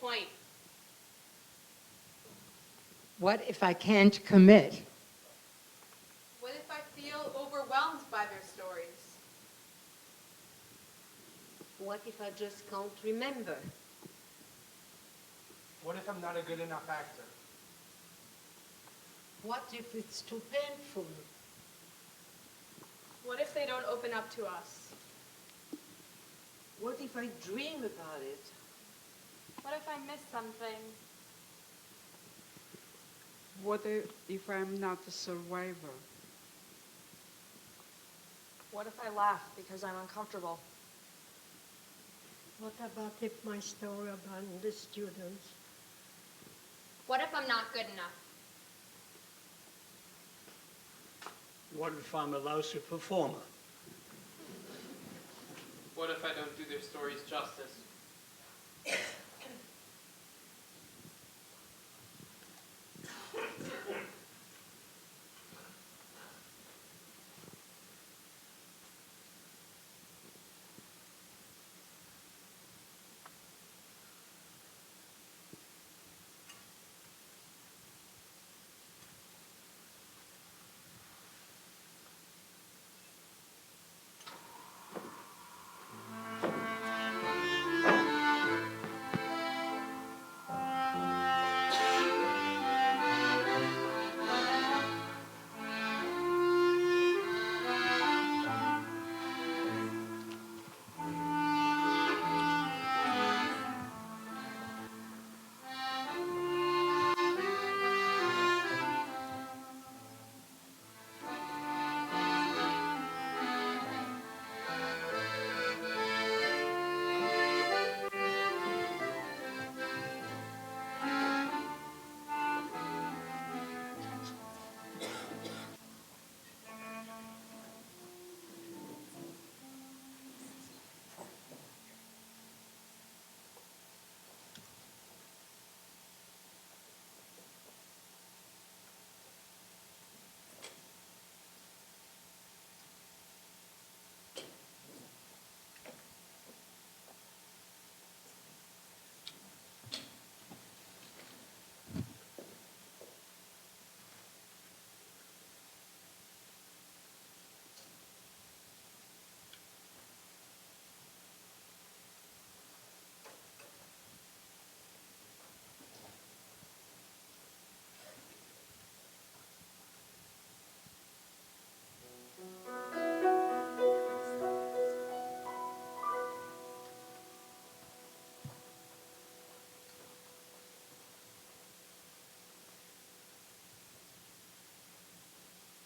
point? What if I can't commit? What if I feel overwhelmed by their stories? What if I just can't remember? What if I'm not a good enough actor? What if it's too painful? What if they don't open up to us? What if I dream about it? What if I miss something? What if I'm not a survivor? What if I laugh because I'm uncomfortable? What about if my story abandoned the students? What if I'm not good enough? What if I'm a lousy performer? What if I don't do their stories justice?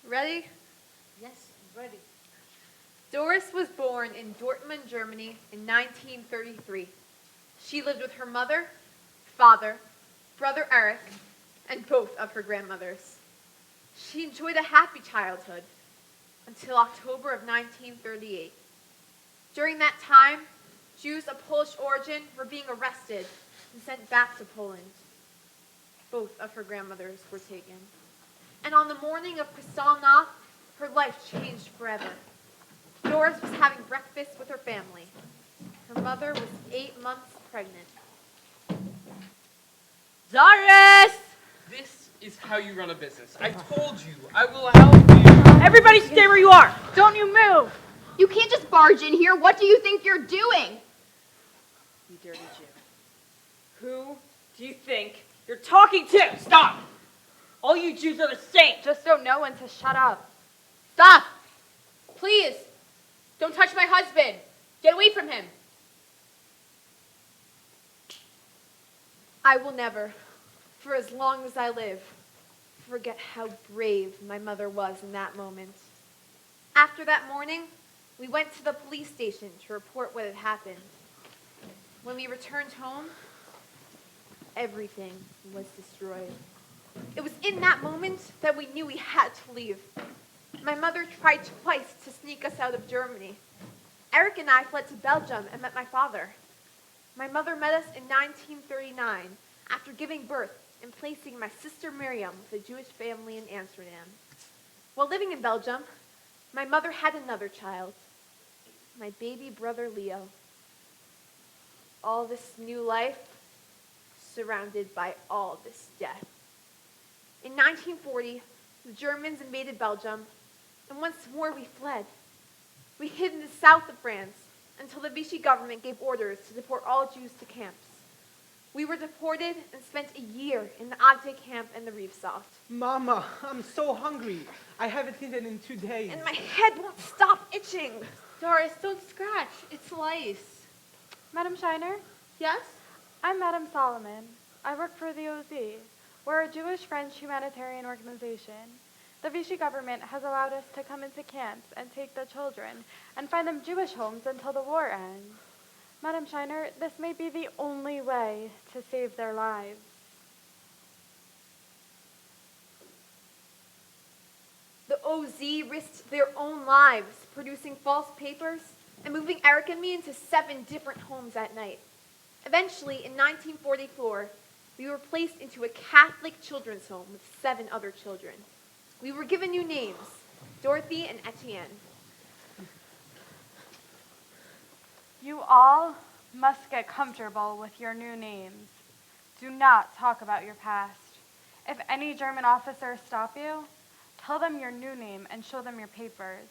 Ready? Yes, ready. Doris was born in Dortmund, Germany in 1933. She lived with her mother, father, brother Eric, and both of her grandmothers. She enjoyed a happy childhood until October of 1938. During that time, Jews of Polish origin were being arrested and sent back to Poland. Both of her grandmothers were taken. And on the morning of Kristallnacht, her life changed forever. Doris was having breakfast with her family. Her mother was 8 months pregnant. Doris! This is how you run a business. I told you, I will help you. Everybody stay where you are. Don't you move. You can't just barge in here. What do you think you're doing? You dirty Jew. Who do you think you're talking to? Stop. All you Jews are the same. Just don't know when to shut up. Stop! Please! Don't touch my husband! Get away from him! I will never, for as long as I live, forget how brave my mother was in that moment. After that morning, we went to the police station to report what had happened. When we returned home, everything was destroyed. It was in that moment that we knew we had to leave. My mother tried twice to sneak us out of Germany. Eric and I fled to Belgium and met my father. My mother met us in 1939 after giving birth and placing my sister Miriam with a Jewish family in Amsterdam. While living in Belgium, my mother had another child, my baby brother Leo. All this new life surrounded by all this death. In 1940, the Germans invaded Belgium, and once more we fled. We hid in the south of France until the Vichy government gave orders to deport all Jews to camps. We were deported and spent a year in the Agde camp and the Riefsaft. Mama, I'm so hungry. I haven't eaten in 2 days. And my head won't stop itching. Doris, don't scratch. It's lice. Madam Shiner, Yes? I'm Madam Solomon. I work for the OZ. We're a Jewish-French humanitarian organization. The Vichy government has allowed us to come into camps and take the children and find them Jewish homes until the war ends. Madam Shiner, this may be the only way to save their lives. The OZ risked their own lives producing false papers and moving Eric and me into 7 different homes at night. Eventually, in 1944, we were placed into a Catholic children's home with 7 other children. We were given new names, Dorothy and Etienne. You all must get comfortable with your new names. Do not talk about your past. If any German officers stop you, tell them your new name and show them your papers.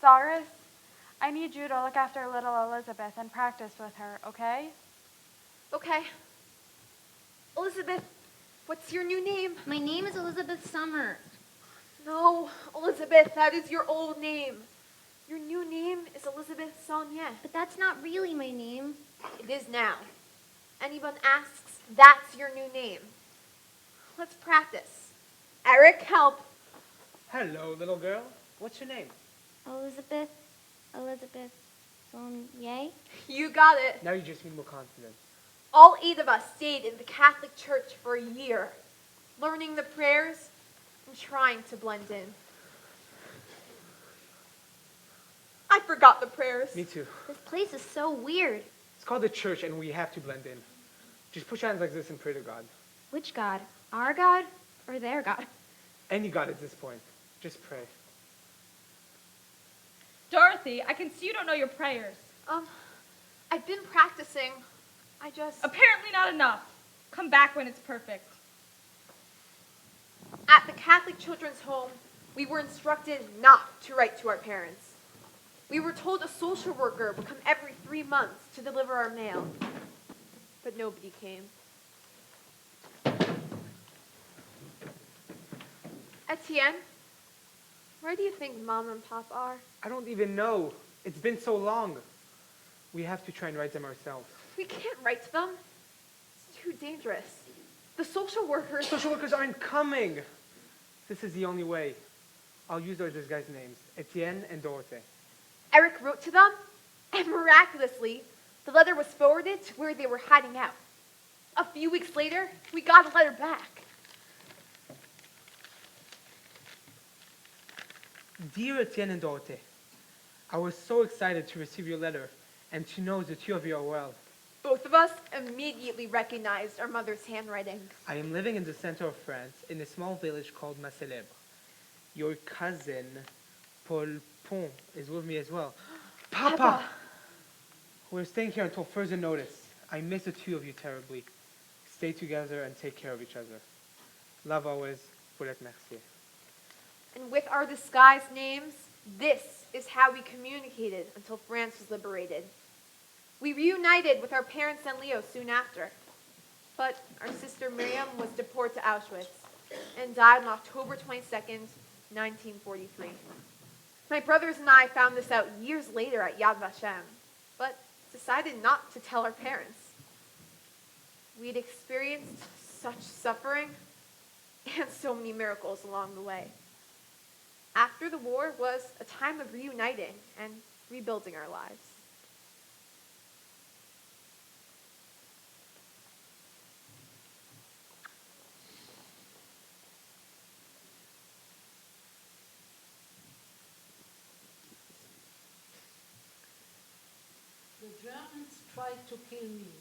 Doris, I need you to look after little Elizabeth and practice with her, okay? Okay. Elizabeth, what's your new name? My name is Elizabeth Summer. No, Elizabeth, that is your old name. Your new name is Elizabeth Saunier. But that's not really my name. It is now. Anyone asks, that's your new name. Let's practice. Eric, help. Hello, little girl. What's your name? Elizabeth Saunier. You got it. Now you just need more confidence. All 8 of us stayed in the Catholic Church for a year, learning the prayers and trying to blend in. I forgot the prayers. Me too. This place is so weird. It's called the church and we have to blend in. Just put your hands like this and pray to God. Which God? Our God or their God? Any God at this point. Just pray. Dorothy, I can see you don't know your prayers. I've been practicing. Apparently not enough. Come back when it's perfect. At the Catholic Children's Home, we were instructed not to write to our parents. We were told a social worker would come every 3 months to deliver our mail, but nobody came. Etienne, where do you think Mom and Pop are? I don't even know. It's been so long. We have to try and write them ourselves. We can't write to them. It's too dangerous. The social workers... Social workers aren't coming. This is the only way. I'll use those as guys' names. Etienne and Dorothy. Eric wrote to them, and miraculously, the letter was forwarded to where they were hiding out. A few weeks later, we got a letter back. Dear Etienne and Dorothy, I was so excited to receive your letter and to know the 2 of you are well. Both of us immediately recognized our mother's handwriting. I am living in the center of France in a small village called Macélèbre. Your cousin, Paul Pont, is with me as well. Papa! We're staying here until further notice. I miss the 2 of you terribly. Stay together and take care of each other. Love always, Paulette Mercier. And with our disguised names, this is how we communicated until France was liberated. We reunited with our parents and Leo soon after. But our sister Miriam was deported to Auschwitz and died on October 22nd, 1943. My brothers and I found this out years later at Yad Vashem, but decided not to tell our parents. We'd experienced such suffering and so many miracles along the way. After the war was a time of reuniting and rebuilding our lives. The Germans tried to kill me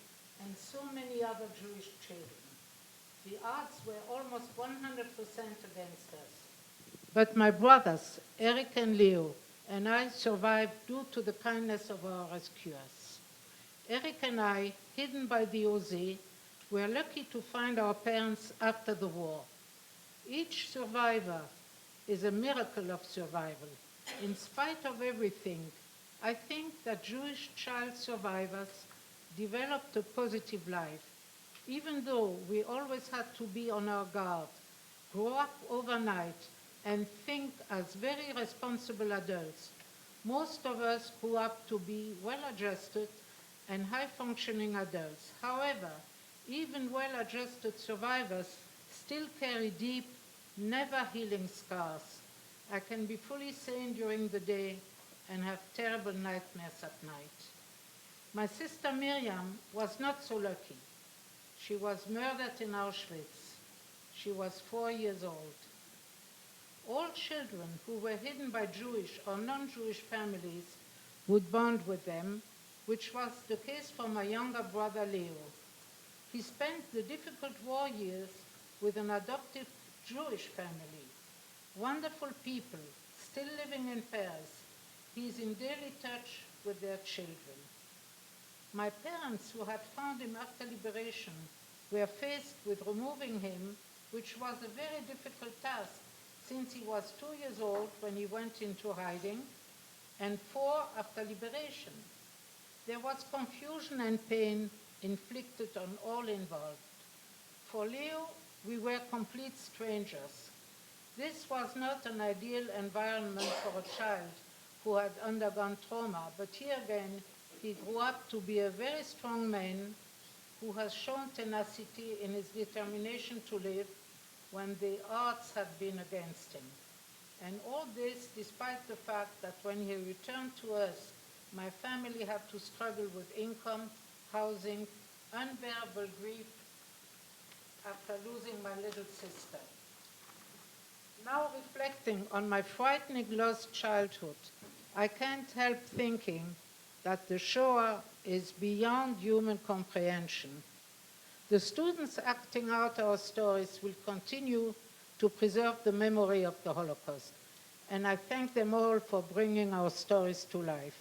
and so many other Jewish children. The odds were almost 100% against us. But my brothers, Eric and Leo, and I survived due to the kindness of our rescuers. Eric and I, hidden by the OZ, We're lucky to find our parents after the war. Each survivor is a miracle of survival. In spite of everything, I think that Jewish child survivors developed a positive life, even though we always had to be on our guard, grow up overnight, and think as very responsible adults. Most of us grew up to be well-adjusted and high-functioning adults. However, even well-adjusted survivors still carry deep, never-healing scars. I can be fully sane during the day and have terrible nightmares at night. My sister Miriam was not so lucky. She was murdered in Auschwitz. She was 4 years old. All children who were hidden by Jewish or non-Jewish families would bond with them, which was the case for my younger brother Leo. He spent the difficult war years with an adoptive Jewish family. Wonderful people, still living in Paris. He is in daily touch with their children. My parents, who had found him after liberation, were faced with removing him, which was a very difficult task, since he was 2 years old when he went into hiding, and 4 after liberation. There was confusion and pain inflicted on all involved. For Leo, we were complete strangers. This was not an ideal environment for a child who had undergone trauma, but here again, he grew up to be a very strong man who has shown tenacity in his determination to live when the odds have been against him. And all this despite the fact that when he returned to us, my family had to struggle with income, housing, unbearable grief after losing my little sister. Now reflecting on my frightening lost childhood, I can't help thinking that the Shoah is beyond human comprehension. The students acting out our stories will continue to preserve the memory of the Holocaust, and I thank them all for bringing our stories to life.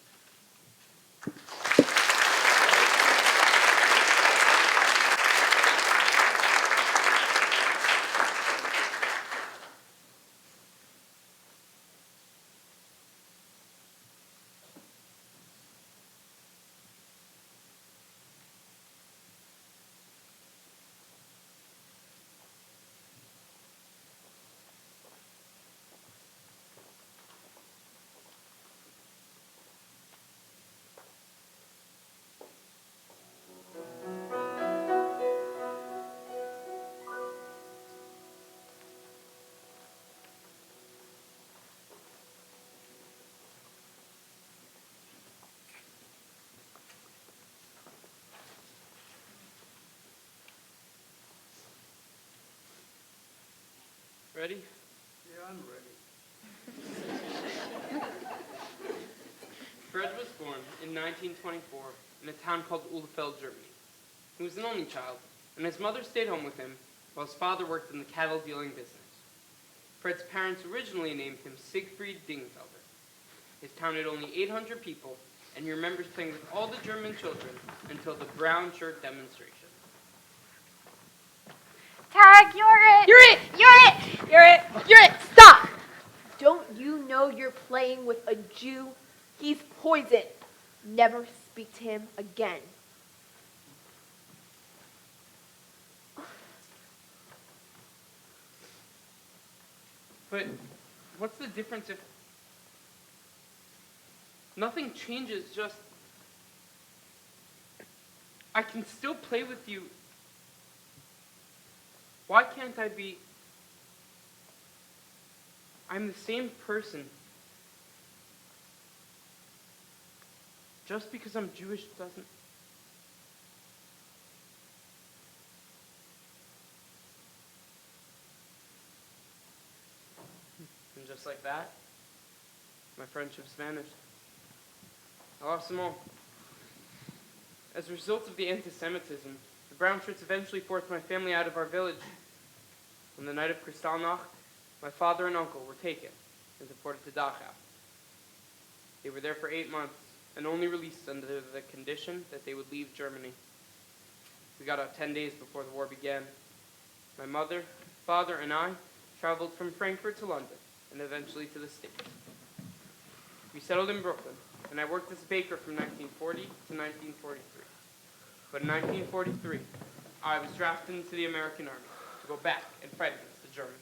Ready? Yeah, I'm ready. Fred was born in 1924 in a town called Ulfeld, Germany. He was an only child, and his mother stayed home with him while his father worked in the cattle dealing business. Fred's parents originally named him Siegfried Dingfelder. His town had only 800 people, and he remembers playing with all the German children until the brown shirt demonstration. Tag, you're it! You're it! You're it! You're it! You're it! Stop! Don't you know you're playing with a Jew? He's poison. Never speak to him again. But what's the difference if nothing changes, just I can still play with you. Why can't I be? I'm the same person. Just because I'm Jewish doesn't. And just like that, my friendships vanished. I lost them all. As a result of the anti-Semitism, the brown shirts eventually forced my family out of our village. On the night of Kristallnacht, my father and uncle were taken and deported to Dachau. They were there for 8 months and only released under the condition that they would leave Germany. We got out 10 days before the war began. My mother, father, and I traveled from Frankfurt to London, and eventually to the States. We settled in Brooklyn, and I worked as a baker from 1940 to 1943. But in 1943, I was drafted into the American Army to go back and fight against the Germans.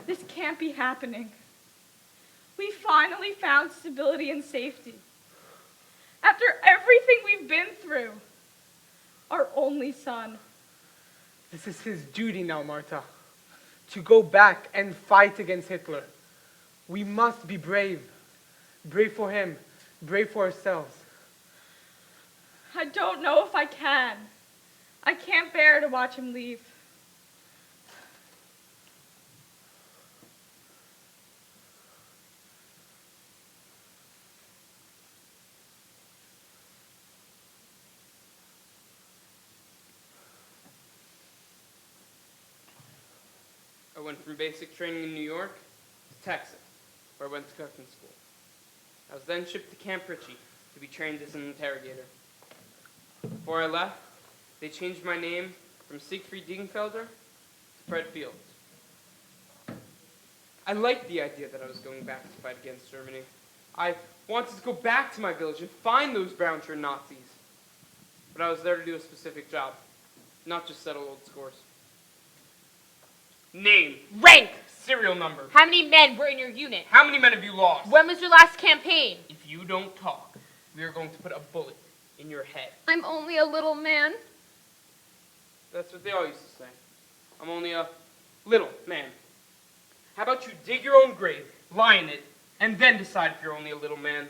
This can't be happening. We finally found stability and safety. After everything we've been through, our only son. This is his duty now, Marta, to go back and fight against Hitler. We must be brave. Brave for him, brave for ourselves. I don't know if I can. I can't bear to watch him leave. I went from basic training in New York to Texas, where I went to cooking school. I was then shipped to Camp Ritchie to be trained as an interrogator. Before I left, they changed my name from Siegfried Diegenfelder to Fred Fields. I liked the idea that I was going back to fight against Germany. I wanted to go back to my village and find those brown-shirt Nazis. But I was there to do a specific job, not just settle old scores. Name. Rank. Serial number. How many men were in your unit? How many men have you lost? When was your last campaign? If you don't talk, we are going to put a bullet in your head. I'm only a little man. That's what they all used to say. I'm only a little man. How about you dig your own grave, lie in it, and then decide if you're only a little man?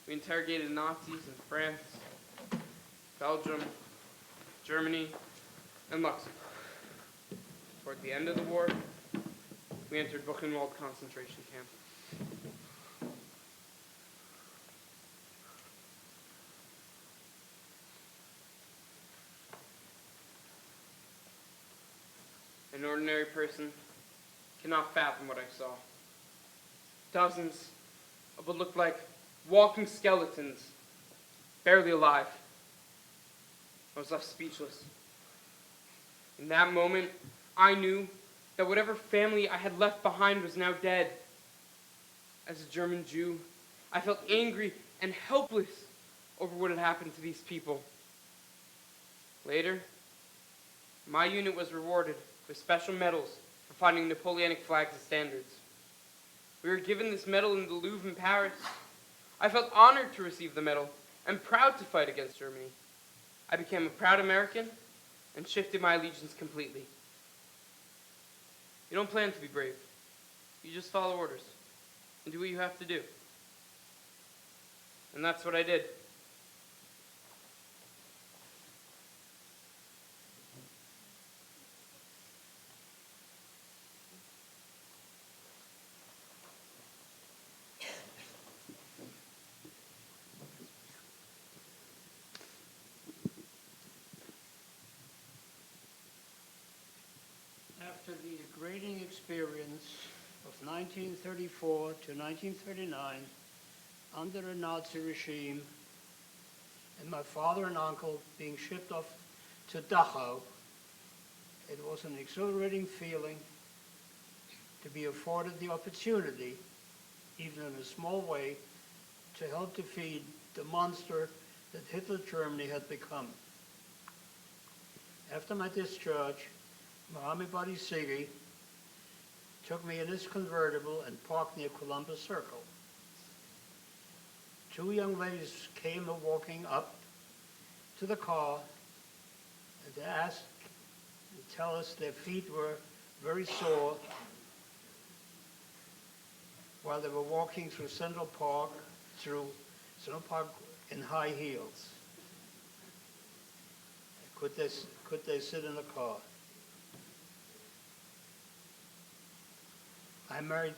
We interrogated Nazis in France, Belgium, Germany, and Luxembourg. Toward the end of the war, we entered Buchenwald concentration camp. An ordinary person cannot fathom what I saw. Dozens of what looked like walking skeletons, barely alive. I was left speechless. In that moment, I knew that whatever family I had left behind was now dead. As a German Jew, I felt angry and helpless over what had happened to these people. Later, my unit was rewarded with special medals for finding Napoleonic flags and standards. We were given this medal in the Louvre in Paris. I felt honored to receive the medal and proud to fight against Germany. I became a proud American and shifted my allegiance completely. You don't plan to be brave. You just follow orders and do what you have to do. And that's what I did. After the degrading experience of 1934 to 1939 under the Nazi regime and my father and uncle being shipped off to Dachau, it was an exhilarating feeling to be afforded the opportunity, even in a small way, to help defeat the monster that Hitler Germany had become. After my discharge, Mohammed Buddy Sigi took me in his convertible and parked near Columbus Circle. Two young ladies came walking up to the car and to ask and tell us their feet were very sore while they were walking through Central Park in high heels. Could they sit in the car? I married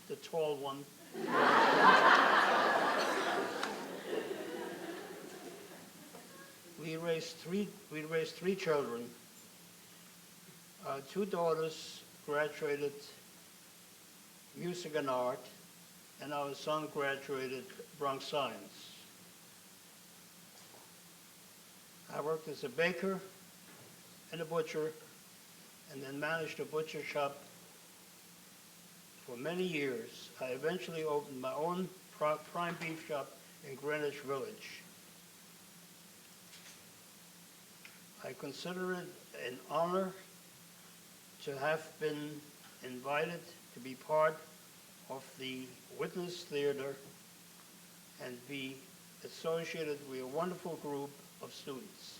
the tall one. We raised three children. Our two daughters graduated music and art, and our son graduated Bronx Science. I worked as a baker and a butcher, and then managed a butcher shop for many years. I eventually opened my own prime beef shop in Greenwich Village. I consider it an honor to have been invited to be part of the Witness Theater and be associated with a wonderful group of students.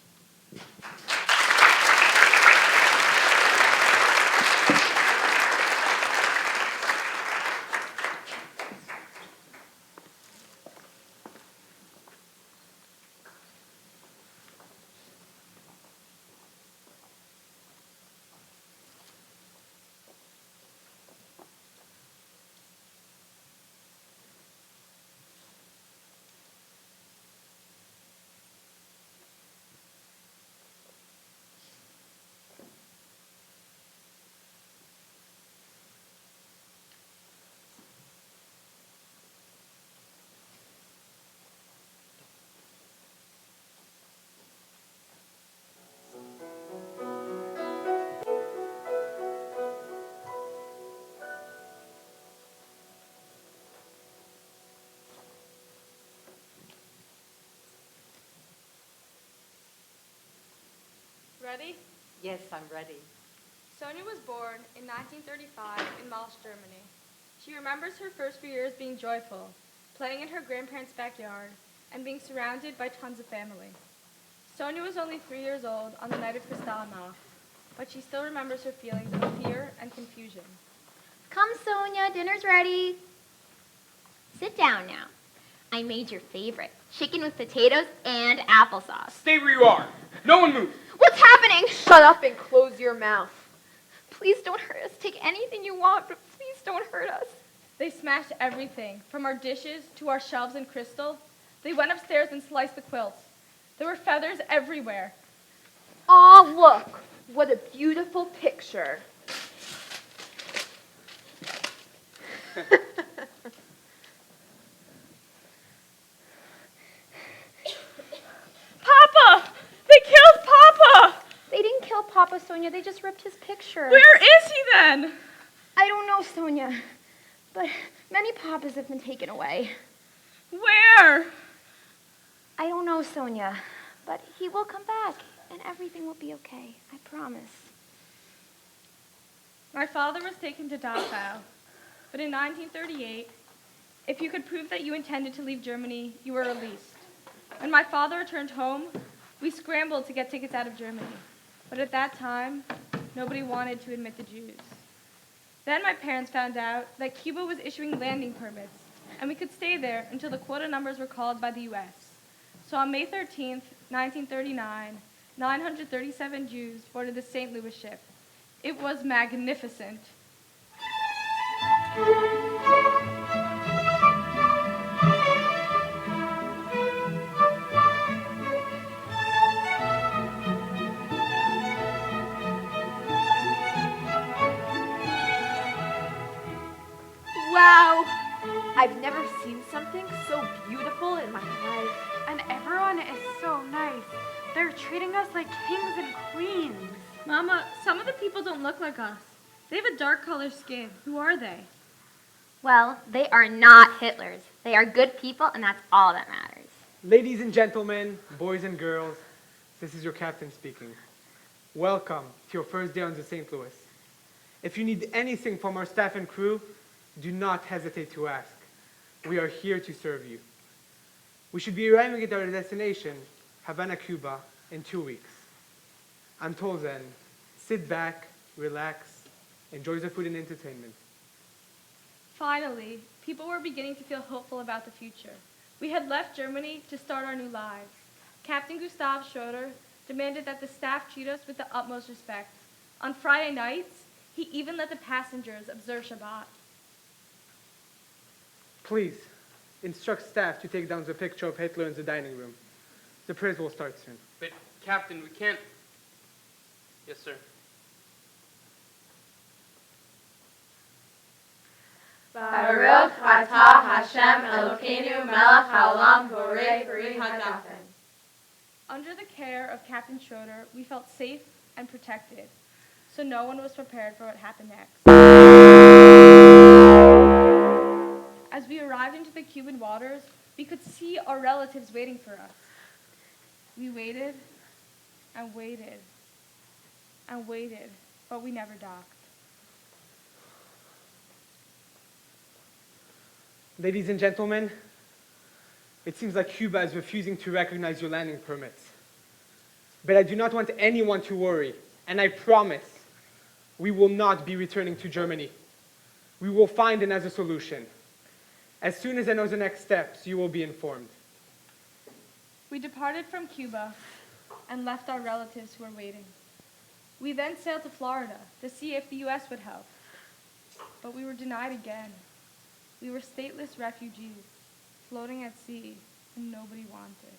Ready? Yes, I'm ready. Sonia was born in 1935 in Malsch, Germany. She remembers her first few years being joyful, playing in her grandparents' backyard, and being surrounded by tons of family. Sonia was only 3 years old on the night of Kristallnacht, but she still remembers her feelings of fear and confusion. Come, Sonia, dinner's ready. Sit down now. I made your favorite, chicken with potatoes and applesauce. Stay where you are. No one move. What's happening? Shut up and close your mouth. Please don't hurt us. Take anything you want, but please don't hurt us. They smashed everything, from our dishes to our shelves and crystal. They went upstairs and sliced the quilts. There were feathers everywhere. Aw, look. What a beautiful picture. Papa! They killed Papa! They didn't kill Papa, Sonia. They just ripped his picture. Where is he then? I don't know, Sonia. But many Papas have been taken away. Where? I don't know, Sonia. But he will come back, and everything will be okay. I promise. My father was taken to Dachau, but in 1938, if you could prove that you intended to leave Germany, you were released. When my father returned home, we scrambled to get tickets out of Germany. But at that time, nobody wanted to admit the Jews. Then my parents found out that Cuba was issuing landing permits, and we could stay there until the quota numbers were called by the U.S. So on May 13th, 1939, 937 Jews boarded the St. Louis ship. It was magnificent. Wow. I've never seen something so beautiful in my life. And everyone is so nice. They're treating us like kings and queens. Mama, some of the people don't look like us. They have a dark colored skin. Who are they? Well, they are not Hitlers. They are good people, and that's all that matters. Ladies and gentlemen, boys and girls, this is your captain speaking. Welcome to your first day on the St. Louis. If you need anything from our staff and crew, do not hesitate to ask. We are here to serve you. We should be arriving at our destination, Havana, Cuba, in 2 weeks. Until then, sit back, relax, enjoy the food and entertainment. Finally, people were beginning to feel hopeful about the future. We had left Germany to start our new lives. Captain Gustav Schroeder demanded that the staff treat us with the utmost respect. On Friday nights, he even let the passengers observe Shabbat. Please, instruct staff to take down the picture of Hitler in the dining room. The prayers will start soon. But, Captain, we can't... Yes, sir. Baruch atah Hashem Elokeinu melech haolam borei peri hagafen. Under the care of Captain Schroeder, we felt safe and protected, so no one was prepared for what happened next. As we arrived into the Cuban waters, we could see our relatives waiting for us. We waited and waited and waited, but we never docked. Ladies and gentlemen, it seems like Cuba is refusing to recognize your landing permits. But I do not want anyone to worry, and I promise we will not be returning to Germany. We will find another solution. As soon as I know the next steps, you will be informed. We departed from Cuba and left our relatives who were waiting. We then sailed to Florida to see if the U.S. would help. But we were denied again. We were stateless refugees, floating at sea, and nobody wanted.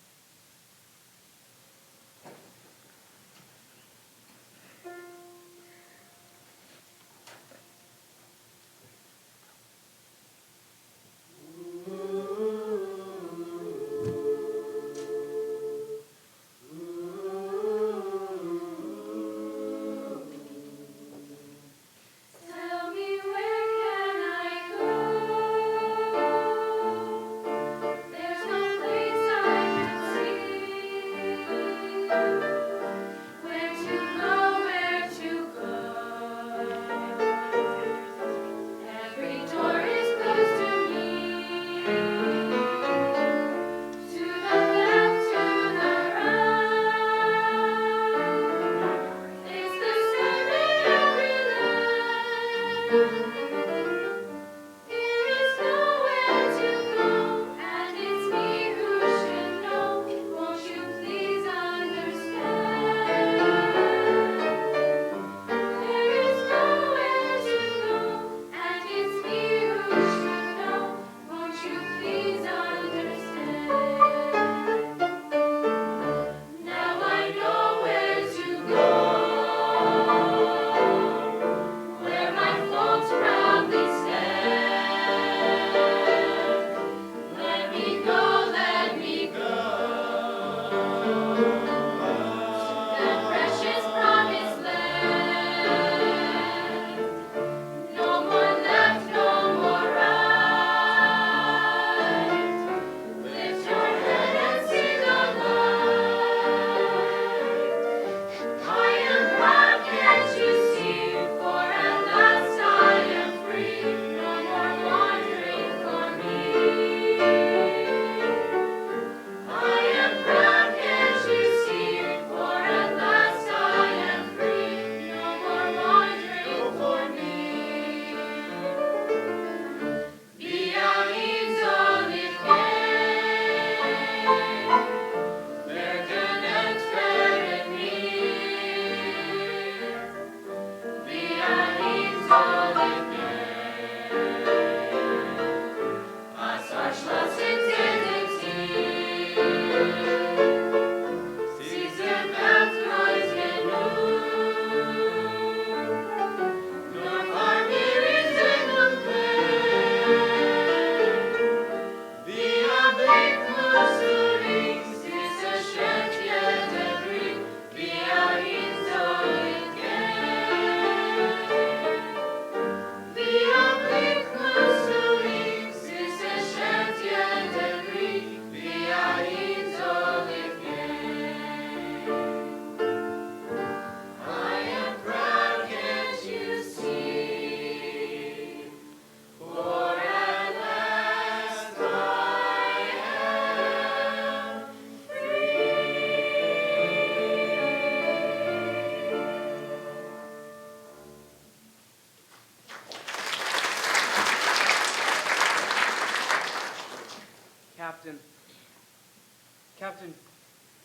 Captain,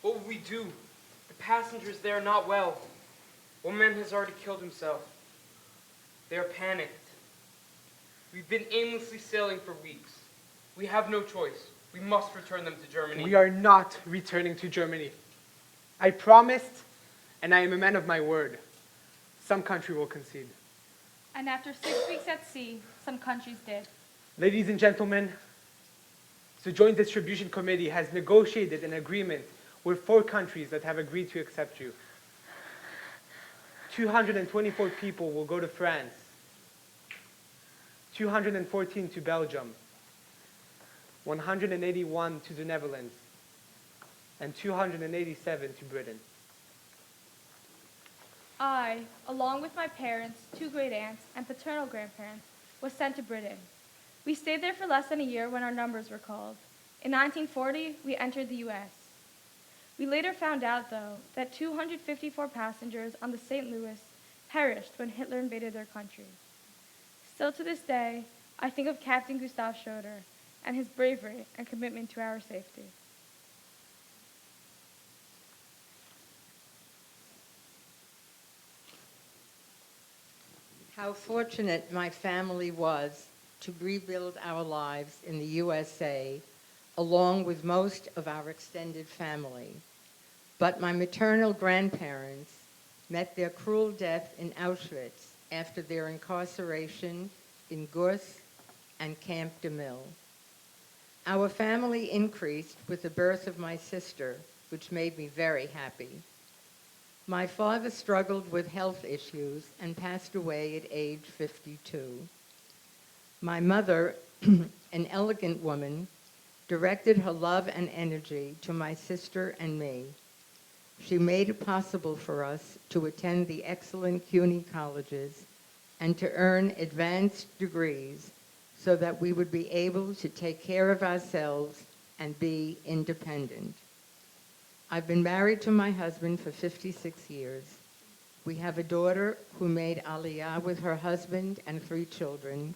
what will we do? The passengers there are not well. One man has already killed himself. They are panicked. We've been aimlessly sailing for weeks. We have no choice. We must return them to Germany. We are not returning to Germany. I promised, and I am a man of my word. Some country will concede. And after 6 weeks at sea, some countries did. Ladies and gentlemen, the Joint Distribution Committee has negotiated an agreement with 4 countries that have agreed to accept you. 224 people will go to France, 214 to Belgium, 181 to the Netherlands, and 287 to Britain. I, along with my parents, 2 great aunts, and paternal grandparents, was sent to Britain. We stayed there for less than a year when our numbers were called. In 1940, we entered the U.S. We later found out, though, that 254 passengers on the St. Louis perished when Hitler invaded their country. Still to this day, I think of Captain Gustav Schroeder and his bravery and commitment to our safety. How fortunate my family was to rebuild our lives in the USA, along with most of our extended family. But my maternal grandparents met their cruel death in Auschwitz after their incarceration in Gurs and Camp de Mille. Our family increased with the birth of my sister, which made me very happy. My father struggled with health issues and passed away at age 52. My mother, an elegant woman, directed her love and energy to my sister and me. She made it possible for us to attend the excellent CUNY colleges and to earn advanced degrees so that we would be able to take care of ourselves and be independent. I've been married to my husband for 56 years. We have a daughter who made Aliyah with her husband and 3 children.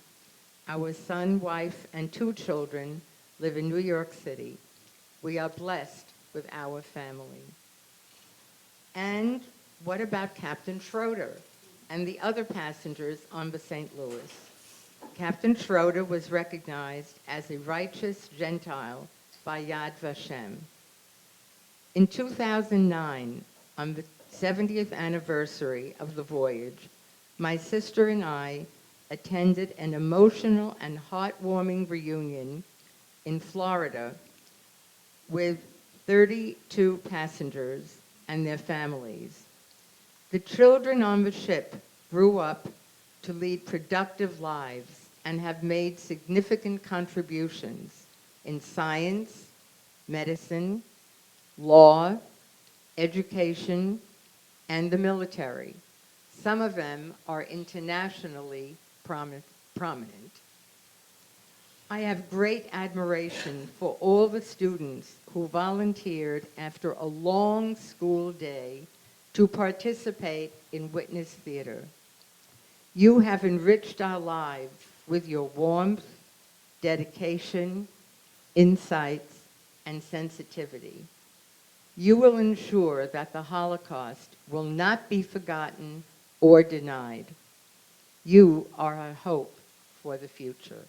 Our son, wife, and 2 children live in New York City. We are blessed with our family. And what about Captain Schroeder and the other passengers on the St. Louis? Captain Schroeder was recognized as a righteous Gentile by Yad Vashem. In 2009, on the 70th anniversary of the voyage, my sister and I attended an emotional and heartwarming reunion in Florida with 32 passengers and their families. The children on the ship grew up to lead productive lives and have made significant contributions in science, medicine, law, education, and the military. Some of them are internationally prominent. I have great admiration for all the students who volunteered after a long school day to participate in witness theater. You have enriched our lives with your warmth, dedication, insights, and sensitivity. You will ensure that the Holocaust will not be forgotten or denied. You are our hope for the future.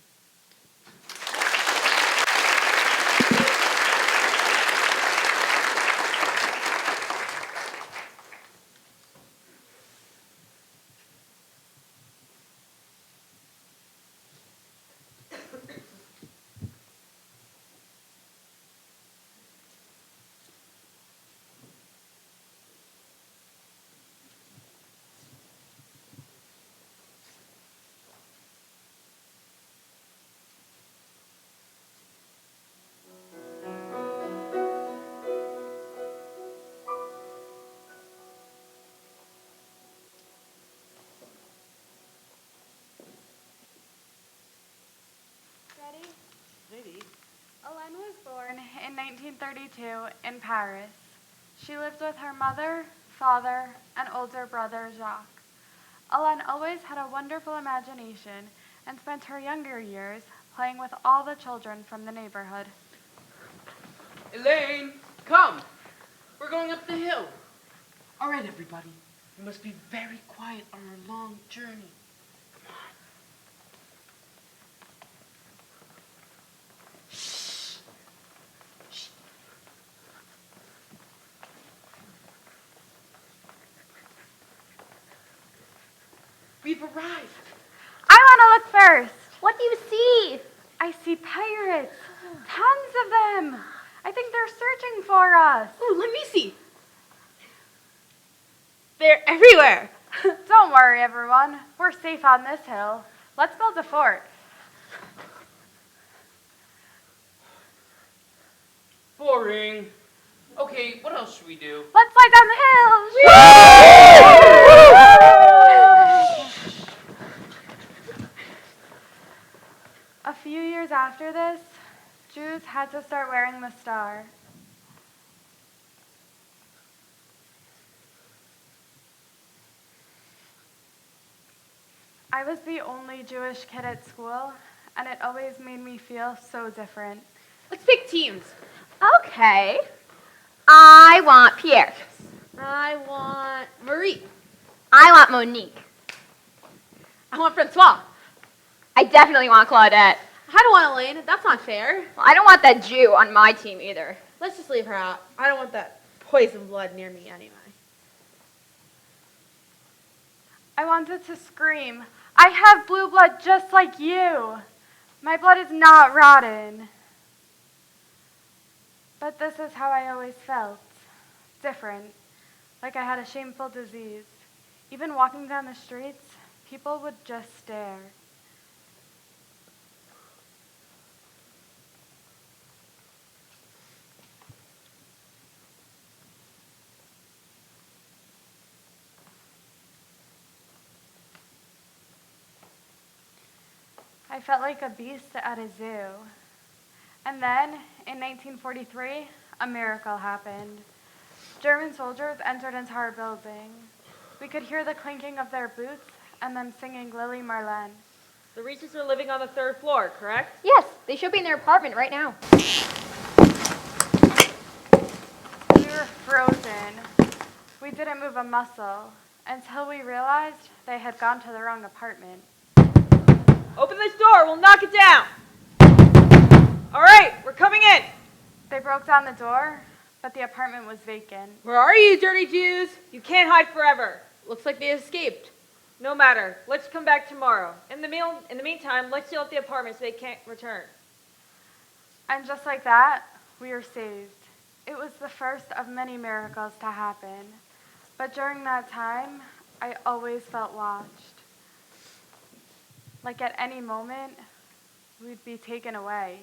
Ready? Hélène was born in 1932 in Paris. She lived with her mother, father, and older brother, Jacques. Hélène always had a wonderful imagination and spent her younger years playing with all the children from the neighborhood. Elaine, come. We're going up the hill. All right, everybody. We must be very quiet on our long journey. Come on. Shh. Shh. We've arrived. I want to look first. What do you see? I see pirates. Tons of them. I think they're searching for us. Oh, let me see. They're everywhere. Don't worry, everyone. We're safe on this hill. Let's build a fort. Boring. Okay, what else should we do? Let's slide down the hill. A few years after this, Jews had to start wearing the star. I was the only Jewish kid at school, and it always made me feel so different. Let's pick teams. Okay. I want Pierre. I want Marie. I want Monique. I want Francois. I definitely want Claudette. I don't want Elaine. That's not fair. Well, I don't want that Jew on my team either. Let's just leave her out. I don't want that poison blood near me anyway. I wanted to scream, I have blue blood just like you. My blood is not rotten. But this is how I always felt. Different. Like I had a shameful disease. Even walking down the streets, people would just stare. I felt like a beast at a zoo. And then, in 1943, a miracle happened. German soldiers entered into our building. We could hear the clinking of their boots and them singing Lily Marlene. The Reeses are living on the 3rd floor, correct? Yes, they should be in their apartment right now. We were frozen. We didn't move a muscle until we realized they had gone to the wrong apartment. Open this door, we'll knock it down. All right, we're coming in. They broke down the door, but the apartment was vacant. Where are you, dirty Jews? You can't hide forever. Looks like they escaped. No matter. Let's come back tomorrow. In the meantime, let's seal up the apartment so they can't return. And just like that, we were saved. It was the first of many miracles to happen. But during that time, I always felt watched. Like at any moment, we'd be taken away.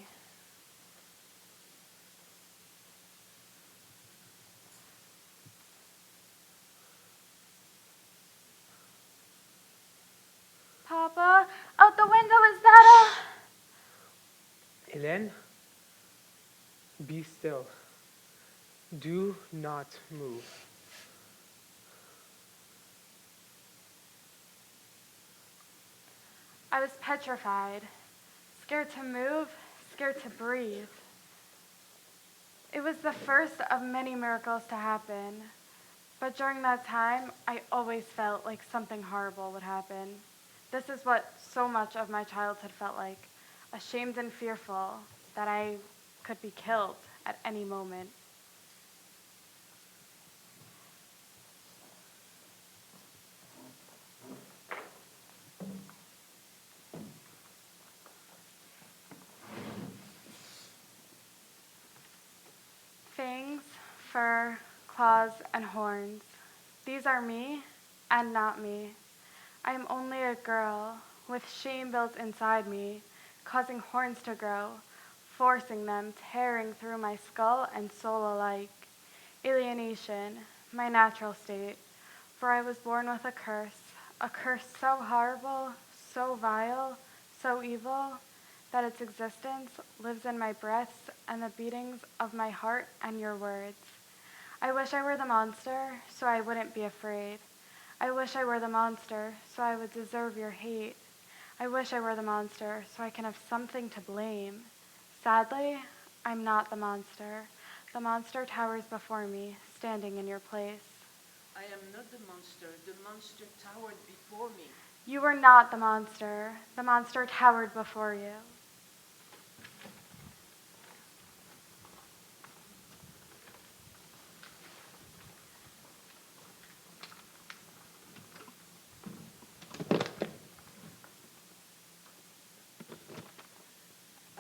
Papa, out the window, is that a... Hélène, be still. Do not move. I was petrified, scared to move, scared to breathe. It was the first of many miracles to happen, but during that time, I always felt like something horrible would happen. This is what so much of my childhood felt like, ashamed and fearful that I could be killed at any moment. Fangs, fur, claws, and horns. These are me and not me. I am only a girl with shame built inside me, causing horns to grow, forcing them, tearing through my skull and soul alike. Alienation, my natural state, for I was born with a curse so horrible, so vile, so evil, that its existence lives in my breaths and the beatings of my heart and your words. I wish I were the monster, so I wouldn't be afraid. I wish I were the monster, so I would deserve your hate. I wish I were the monster, so I can have something to blame. Sadly, I'm not the monster. The monster towers before me, standing in your place. I am not the monster. The monster towered before me. You were not the monster. The monster towered before you.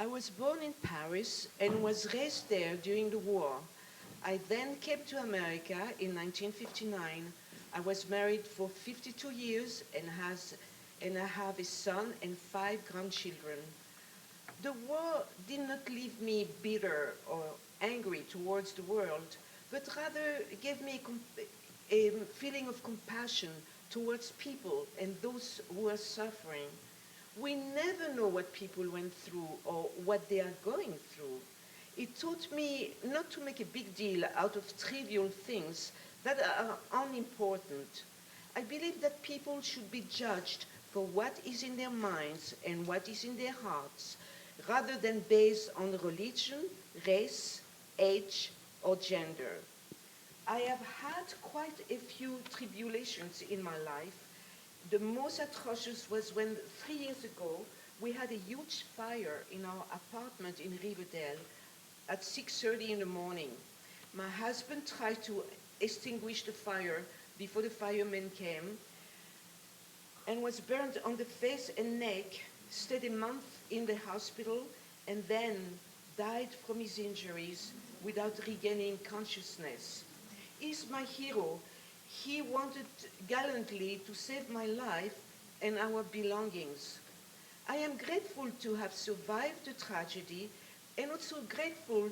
I was born in Paris and was raised there during the war. I then came to America in 1959. I was married for 52 years and I have a son and 5 grandchildren. The war did not leave me bitter or angry towards the world, but rather gave me a feeling of compassion towards people and those who are suffering. We never know what people went through or what they are going through. It taught me not to make a big deal out of trivial things that are unimportant. I believe that people should be judged for what is in their minds and what is in their hearts, rather than based on religion, race, age, or gender. I have had quite a few tribulations in my life. The most atrocious was when 3 years ago we had a huge fire in our apartment in Riverdale at 6:30 in the morning. My husband tried to extinguish the fire before the firemen came and was burned on the face and neck, stayed a month in the hospital, and then died from his injuries without regaining consciousness. He's my hero. He wanted gallantly to save my life and our belongings. I am grateful to have survived the tragedy and also grateful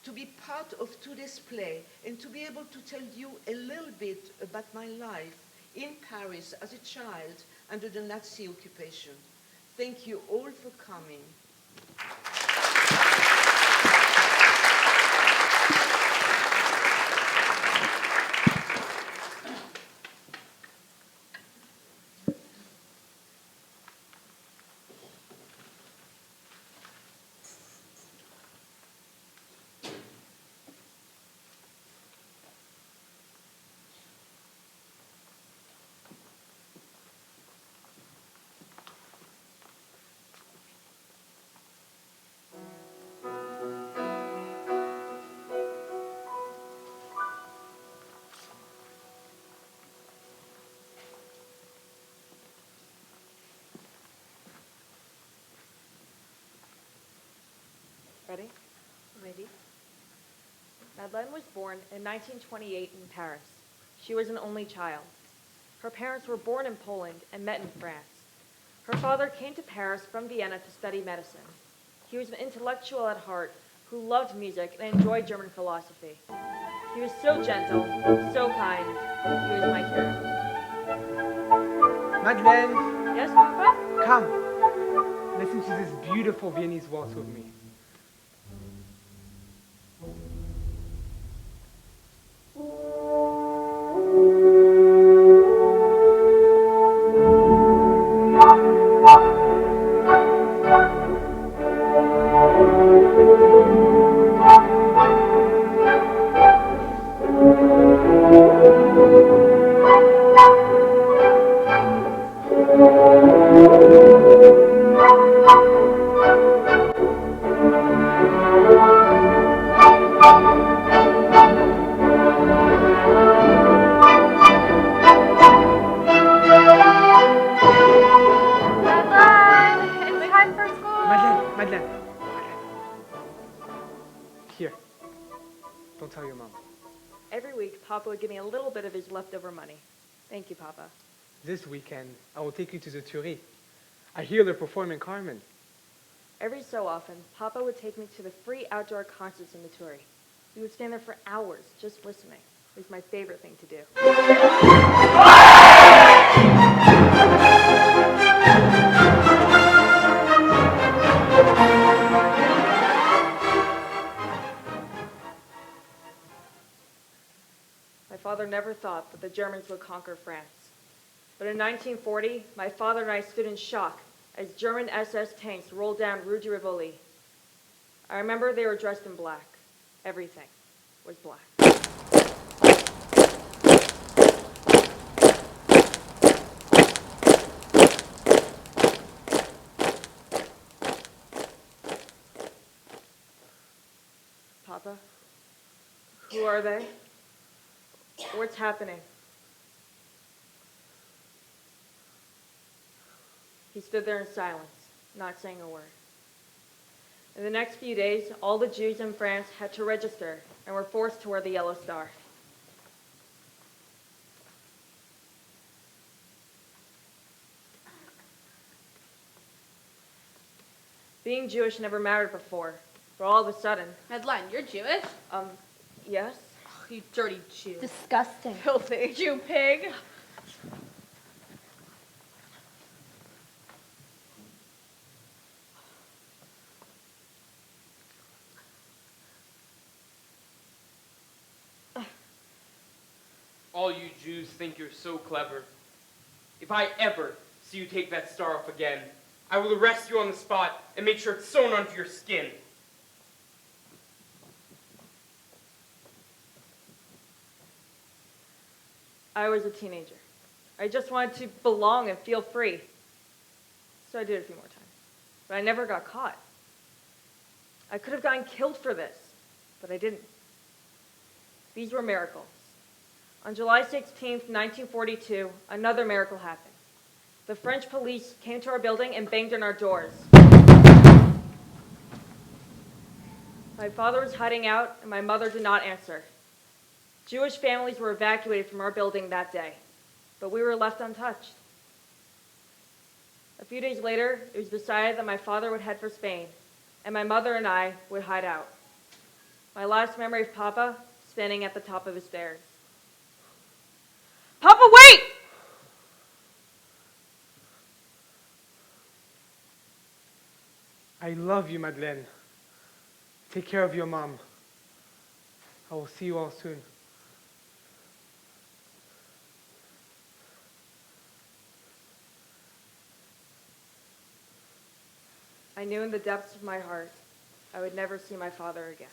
to be part of today's play and to be able to tell you a little bit about my life in Paris as a child under the Nazi occupation. Thank you all for coming. Ready? Ready. Madeleine was born in 1928 in Paris. She was an only child. Her parents were born in Poland and met in France. Her father came to Paris from Vienna to study medicine. He was an intellectual at heart who loved music and enjoyed German philosophy. He was so gentle, so kind. He was my hero. Madeleine! Yes, Papa? Come. Listen to this beautiful Viennese waltz with me. Here. Don't tell your mom. Every week, Papa would give me a little bit of his leftover money. Thank you, Papa. This weekend, I will take you to the Turie. I hear they're performing Carmen. Every so often, Papa would take me to the free outdoor concerts in the Turie. We would stand there for hours just listening. It was my favorite thing to do. My father never thought that the Germans would conquer France. But in 1940, my father and I stood in shock as German SS tanks rolled down Rue de Rivoli. I remember they were dressed in black. Everything was black. Papa, who are they? What's happening? He stood there in silence, not saying a word. In the next few days, all the Jews in France had to register and were forced to wear the yellow star. Being Jewish never mattered before, but all of a sudden... Medline, you're Jewish? Yes. Oh, you dirty Jew. Disgusting. Filthy. Jew pig. All you Jews think you're so clever. If I ever see you take that star off again, I will arrest you on the spot and make sure it's sewn onto your skin. I was a teenager. I just wanted to belong and feel free. So I did it a few more times. But I never got caught. I could have gotten killed for this, but I didn't. These were miracles. On July 16th, 1942, another miracle happened. The French police came to our building and banged on our doors. My father was hiding out, and my mother did not answer. Jewish families were evacuated from our building that day, but we were left untouched. A few days later, it was decided that my father would head for Spain, and my mother and I would hide out. My last memory of Papa, standing at the top of his stairs. Papa, wait! I love you, Madeleine. Take care of your mom. I will see you all soon. I knew in the depths of my heart I would never see my father again.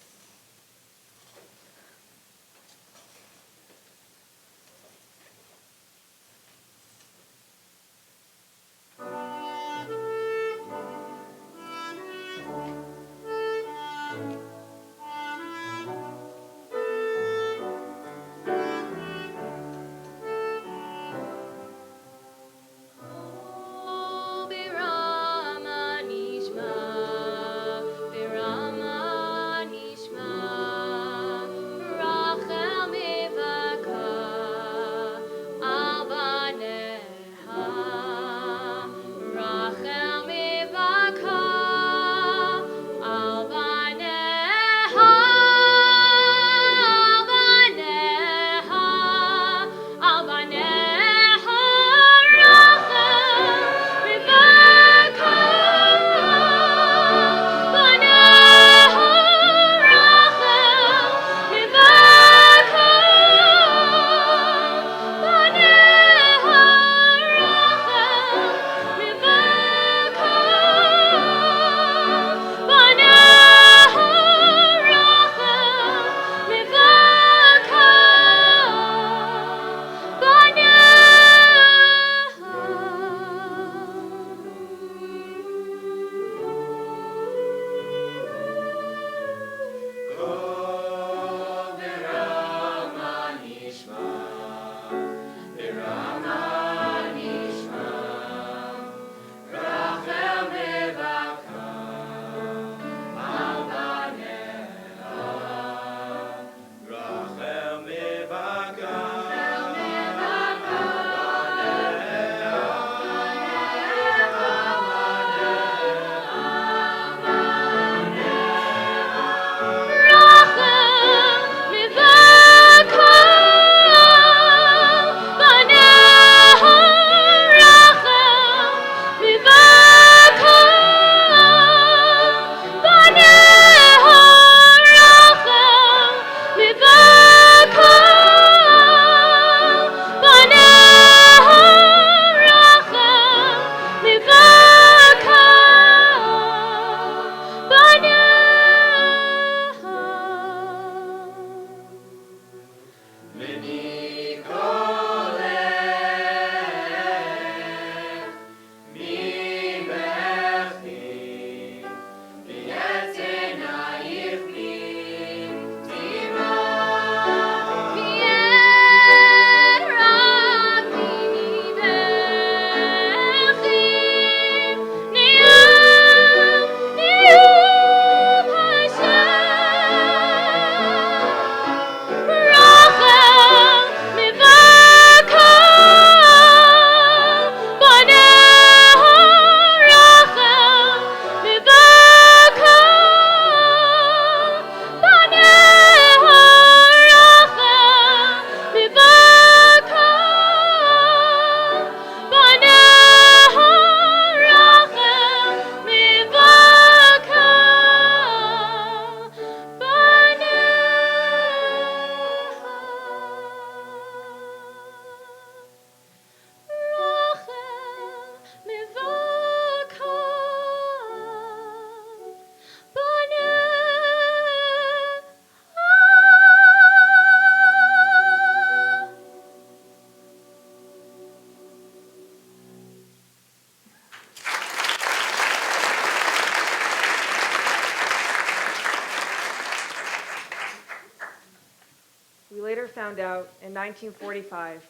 found out in 1945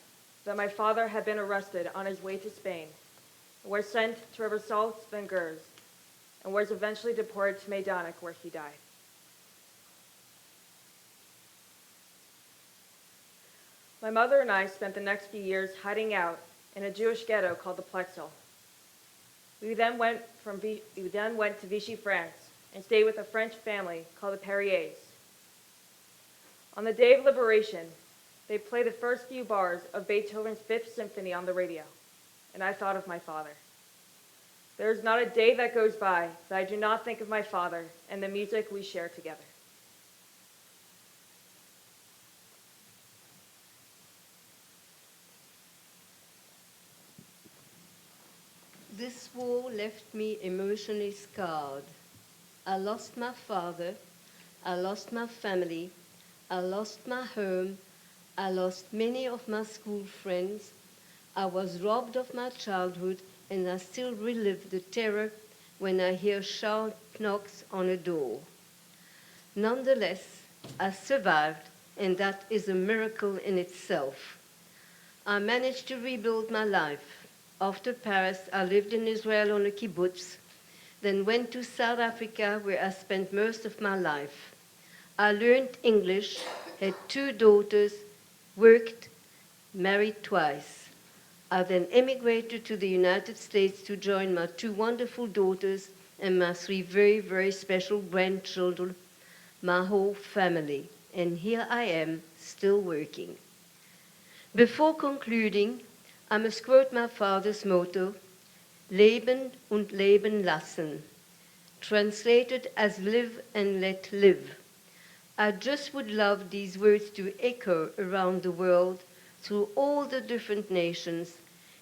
that my father had been arrested on his way to Spain, was sent to Rivesaltes-Vengers, and was eventually deported to Majdanek, where he died. My mother and I spent the next few years hiding out in a Jewish ghetto called the Plexel. We then went to Vichy, France, and stayed with a French family called the Perriers. On the day of liberation, they played the first few bars of Beethoven's Fifth Symphony on the radio, and I thought of my father. There is not a day that goes by that I do not think of my father and the music we share together. This war left me emotionally scarred. I lost my father, I lost my family, I lost my home, I lost many of my school friends, I was robbed of my childhood, and I still relive the terror when I hear sharp knocks on a door. Nonetheless, I survived, and that is a miracle in itself. I managed to rebuild my life. After Paris, I lived in Israel on a kibbutz, then went to South Africa, where I spent most of my life. I learned English, had 2 daughters, worked, married twice. I then emigrated to the United States to join my 2 wonderful daughters and my 3 very, very special grandchildren, my whole family. And here I am, still working. Before concluding, I must quote my father's motto, Leben und Leben lassen, translated as live and let live. I just would love these words to echo around the world through all the different nations,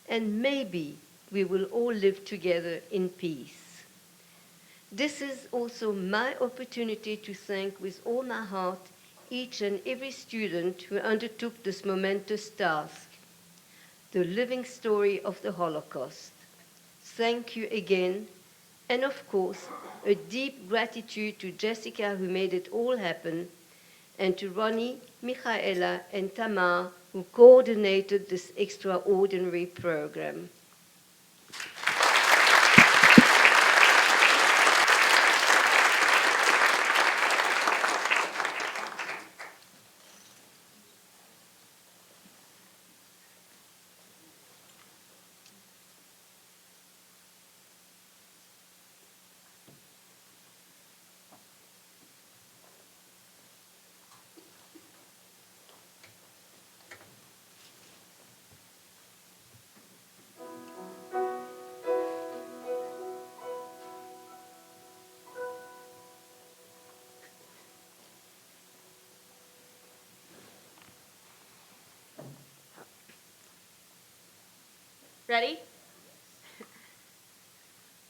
and maybe we will all live together in peace. This is also my opportunity to thank with all my heart each and every student who undertook this momentous task, the living story of the Holocaust. Thank you again, and of course, a deep gratitude to Jessica who made it all happen, and to Ronnie, Michaela, and Tamar who coordinated this extraordinary program. Ready?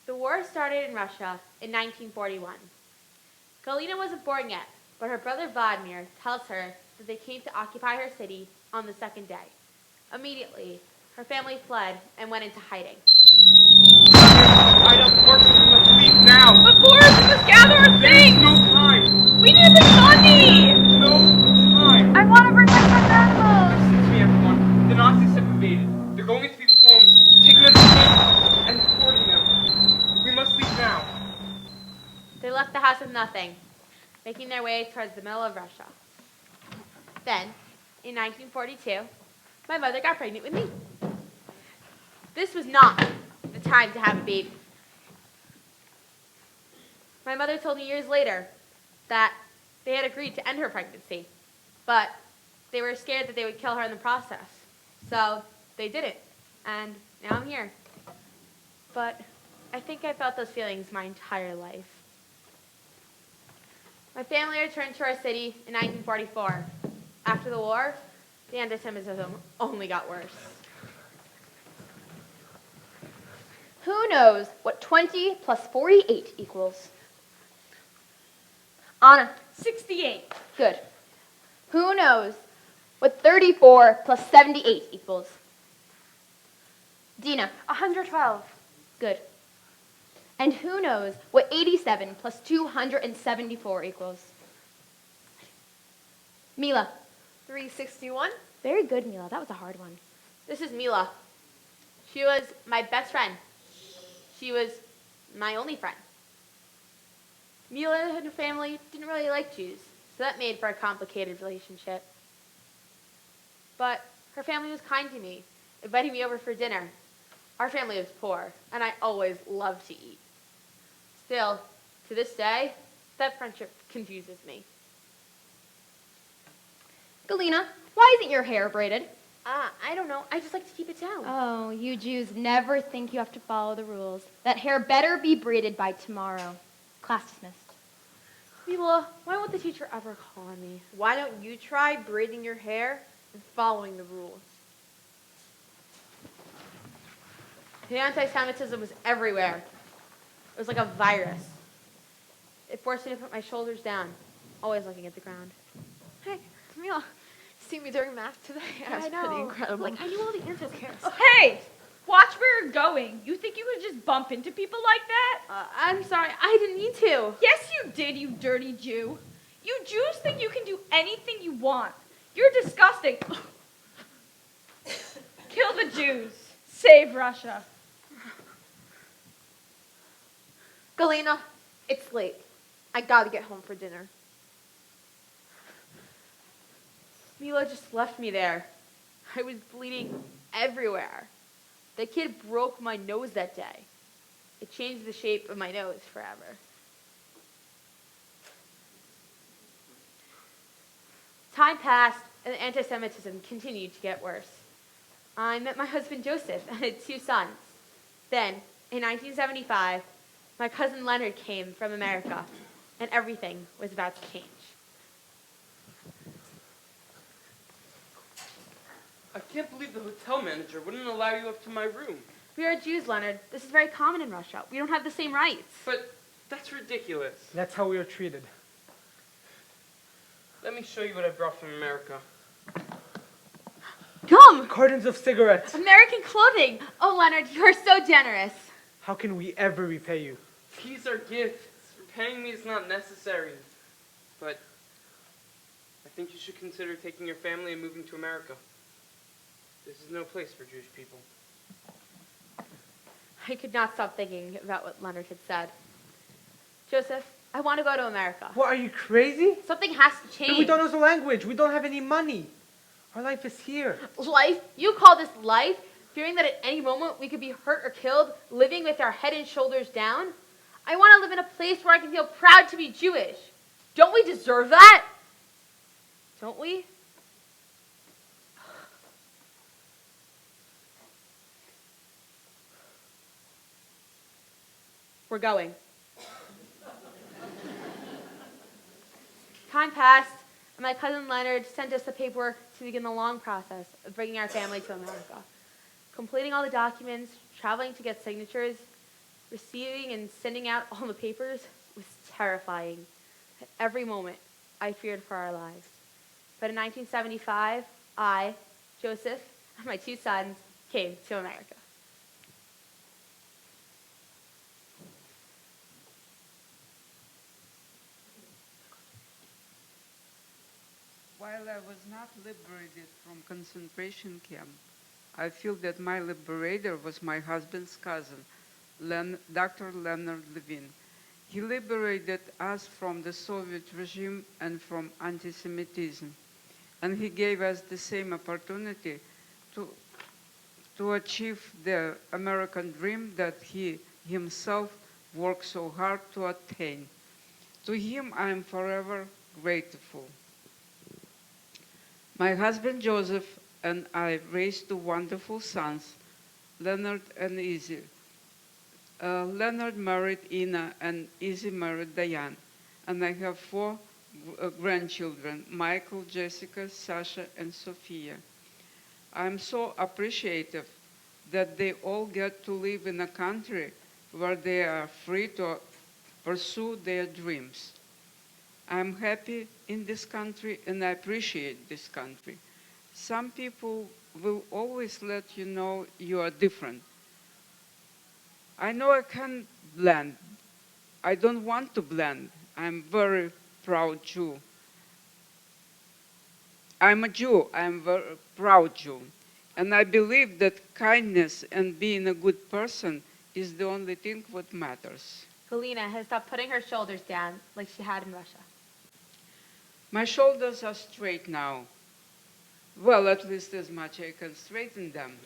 The war started in Russia in 1941. Galina wasn't born yet, but her brother Vladimir tells her that they came to occupy her city on the 2nd day. Immediately, her family fled and went into hiding. Tied up horses, we must leave now. But Boris, we must gather our things! There's no time. We need the money! No time. I want to protect my animals! Listen to me, everyone. The Nazis have invaded. They're going into people's homes, taking them to cages, and deporting them. We must leave now. They left the house with nothing, making their way towards the middle of Russia. Then, in 1942, my mother got pregnant with me. This was not the time to have a baby. My mother told me years later that they had agreed to end her pregnancy, but they were scared that they would kill her in the process. So they didn't, and now I'm here. But I think I felt those feelings my entire life. My family returned to our city in 1944. After the war, the anti-Semitism only got worse. Who knows what 20 plus 48 equals? Anna. 68. Good. Who knows what 34 plus 78 equals? Dina. 112. Good. And who knows what 87 plus 274 equals? Mila. 361. Very good, Mila. That was a hard one. This is Mila. She was my best friend. She was my only friend. Mila and her family didn't really like Jews, so that made for a complicated relationship. But her family was kind to me, inviting me over for dinner. Our family was poor, and I always loved to eat. Still, to this day, that friendship confuses me. Galina, why isn't your hair braided? I don't know. I just like to keep it down. Oh, you Jews never think you have to follow the rules. That hair better be braided by tomorrow. Class dismissed. Mila, why won't the teacher ever call on me? Why don't you try braiding your hair and following the rules? The anti-Semitism was everywhere. It was like a virus. It forced me to put my shoulders down, always looking at the ground. Hey, Mila, see me during math today? I know. Pretty incredible. Like, I knew all the answers. Oh, hey! Watch where you're going. You think you could just bump into people like that? I'm sorry, I didn't mean to. Yes, you did, you dirty Jew. You Jews think you can do anything you want. You're disgusting. Kill the Jews. Save Russia. Galina, it's late. I gotta get home for dinner. Mila just left me there. I was bleeding everywhere. The kid broke my nose that day. It changed the shape of my nose forever. Time passed, and the anti-Semitism continued to get worse. I met my husband Joseph and had 2 sons. Then, in 1975, my cousin Leonard came from America, and everything was about to change. I can't believe the hotel manager wouldn't allow you up to my room. We are Jews, Leonard. This is very common in Russia. We don't have the same rights. But that's ridiculous. That's how we are treated. Let me show you what I brought from America. Gum! Cartons of cigarettes. American clothing! Oh, Leonard, you are so generous. How can we ever repay you? These are gifts. Repaying me is not necessary. But I think you should consider taking your family and moving to America. This is no place for Jewish people. I could not stop thinking about what Leonard had said. Joseph, I want to go to America. What, are you crazy? Something has to change. But we don't know the language. We don't have any money. Our life is here. Life? You call this life? Fearing that at any moment we could be hurt or killed, living with our head and shoulders down? I want to live in a place where I can feel proud to be Jewish. Don't we deserve that? Don't we? We're going. Time passed, and my cousin Leonard sent us the paperwork to begin the long process of bringing our family to America. Completing all the documents, traveling to get signatures, receiving and sending out all the papers was terrifying. At every moment, I feared for our lives. But in 1975, I, Joseph, and my 2 sons came to America. While I was not liberated from concentration camp, I feel that my liberator was my husband's cousin, Dr. Leonard Levin. He liberated us from the Soviet regime and from anti-Semitism. And he gave us the same opportunity to achieve the American dream that he himself worked so hard to attain. To him, I am forever grateful. My husband Joseph and I raised 2 wonderful sons, Leonard and Izzy. Leonard married Ina and Izzy married Diane. And I have 4 grandchildren, Michael, Jessica, Sasha, and Sophia. I'm so appreciative that they all get to live in a country where they are free to pursue their dreams. I'm happy in this country and I appreciate this country. Some people will always let you know you are different. I know I can't blend. I don't want to blend. I'm very proud Jew. I'm a Jew. I'm a very proud Jew. And I believe that kindness and being a good person is the only thing what matters. Galina has stopped putting her shoulders down like she had in Russia. My shoulders are straight now. Well, at least as much I can straighten them.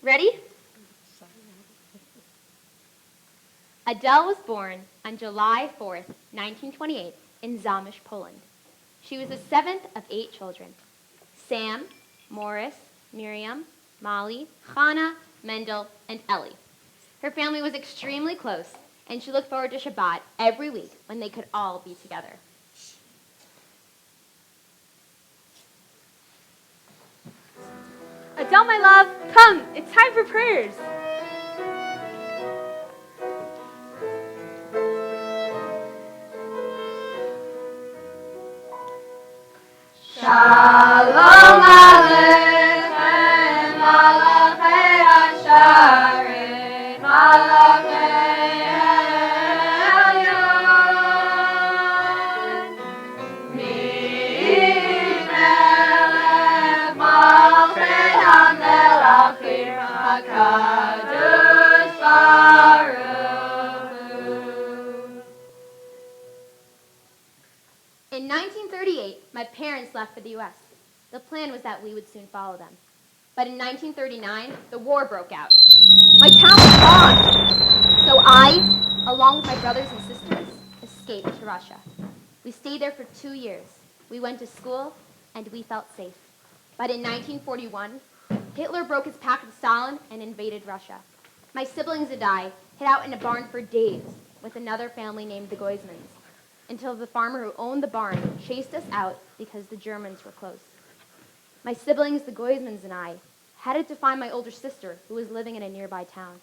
Ready? Adele was born on July 4th, 1928, in Zamość, Poland. She was the seventh of 8 children: Sam, Morris, Miriam, Molly, Hannah, Mendel, and Ellie. Her family was extremely close, and she looked forward to Shabbat every week when they could all be together. Adele, my love, come, it's time for prayers. Shalom Aleichem, Malachei Hasharet, Malachei Elyon. Melech Malchei HaMelachim, HaKadosh Baruch Hu. In 1938, my parents left for the U.S. The plan was that we would soon follow them. But in 1939, the war broke out. My town was gone! So I, along with my brothers and sisters, escaped to Russia. We stayed there for 2 years. We went to school, and we felt safe. But in 1941, Hitler broke his pact with Stalin and invaded Russia. My siblings and I hid out in a barn for days with another family named the Goizmans, until the farmer who owned the barn chased us out because the Germans were close. My siblings, the Goizmans, and I headed to find my older sister who was living in a nearby town.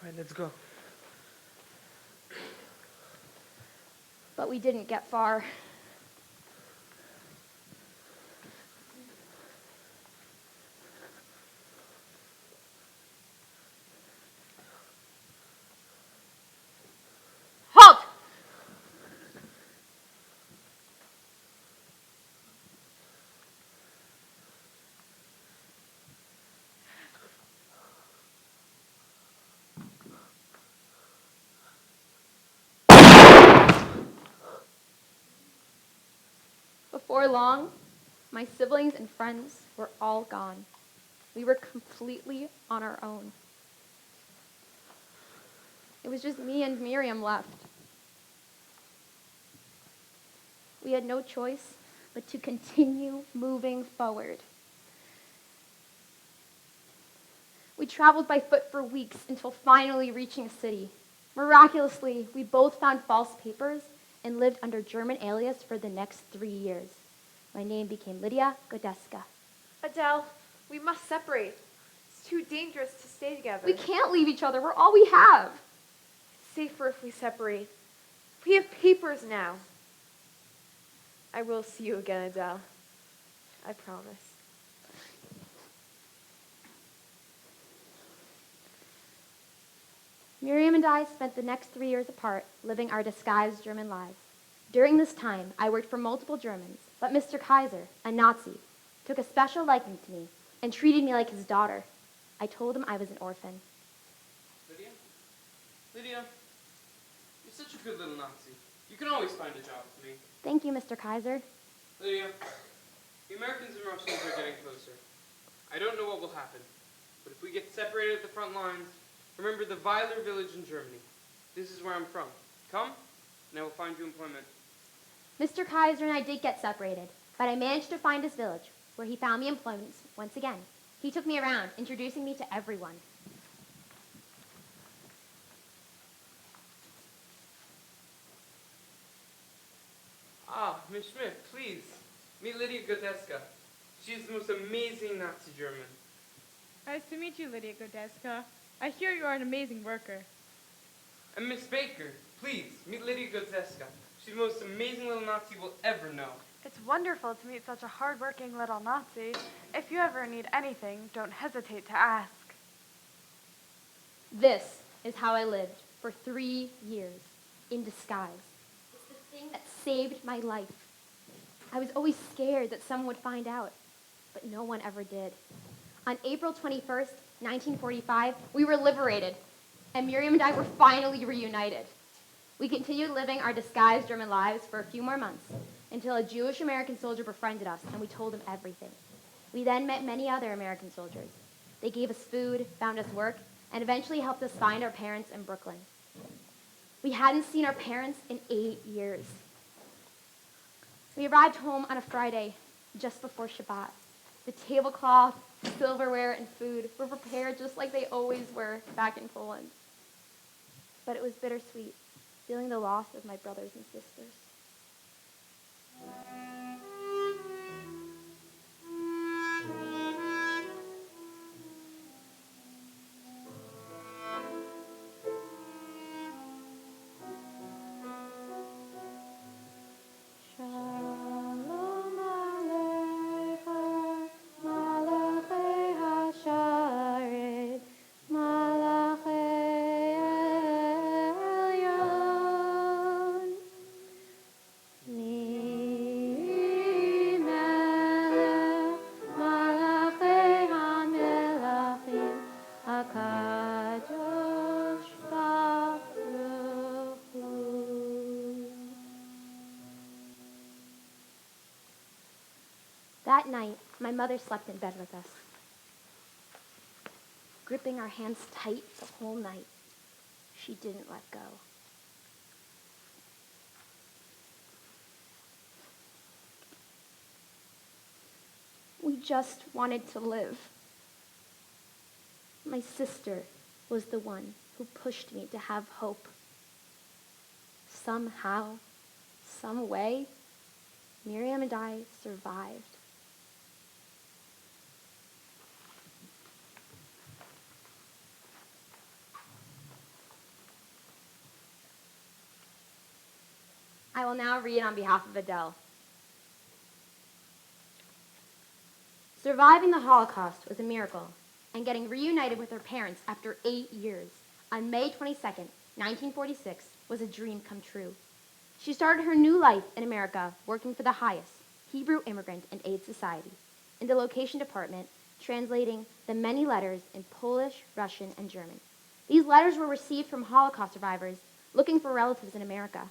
All right, let's go. But we didn't get far. Halt! Before long, my siblings and friends were all gone. We were completely on our own. It was just me and Miriam left. We had no choice but to continue moving forward. We traveled by foot for weeks until finally reaching a city. Miraculously, we both found false papers and lived under German alias for the next 3 years. My name became Lydia Godeska. Adele, we must separate. It's too dangerous to stay together. We can't leave each other. We're all we have. It's safer if we separate. We have papers now. I will see you again, Adele. I promise. Miriam and I spent the next 3 years apart, living our disguised German lives. During this time, I worked for multiple Germans, but Mr. Kaiser, a Nazi, took a special liking to me and treated me like his daughter. I told him I was an orphan. Lydia? Lydia, you're such a good little Nazi. You can always find a job for me. Thank you, Mr. Kaiser. Lydia, the Americans and Russians are getting closer. I don't know what will happen, but if we get separated at the front lines, remember the Weiler village in Germany. This is where I'm from. Come, and I will find you employment. Mr. Kaiser and I did get separated, but I managed to find his village, where he found me employment once again. He took me around, introducing me to everyone. Ah, Miss Schmidt, please, meet Lydia Godeska. She is the most amazing Nazi German. Nice to meet you, Lydia Godeska. I hear you are an amazing worker. And Miss Baker, please, meet Lydia Godeska. She's the most amazing little Nazi you will ever know. It's wonderful to meet such a hard-working little Nazi. If you ever need anything, don't hesitate to ask. This is how I lived for 3 years, in disguise. It's the thing that saved my life. I was always scared that someone would find out, but no one ever did. On April 21st, 1945, we were liberated, and Miriam and I were finally reunited. We continued living our disguised German lives for a few more months, until a Jewish American soldier befriended us, and we told him everything. We then met many other American soldiers. They gave us food, found us work, and eventually helped us find our parents in Brooklyn. We hadn't seen our parents in 8 years. We arrived home on a Friday, just before Shabbat. The tablecloth, silverware, and food were prepared just like they always were back in Poland. But it was bittersweet, feeling the loss of my brothers and sisters. That night, my mother slept in bed with us, gripping our hands tight the whole night. She didn't let go. We just wanted to live. My sister was the one who pushed me to have hope. Somehow, some way, Miriam and I survived. I will now read on behalf of Adele. Surviving the Holocaust was a miracle, and getting reunited with her parents after 8 years on May 22nd, 1946, was a dream come true. She started her new life in America working for the HIAS, Hebrew Immigrant and Aid Society, in the location department, translating the many letters in Polish, Russian, and German. These letters were received from Holocaust survivors looking for relatives in America.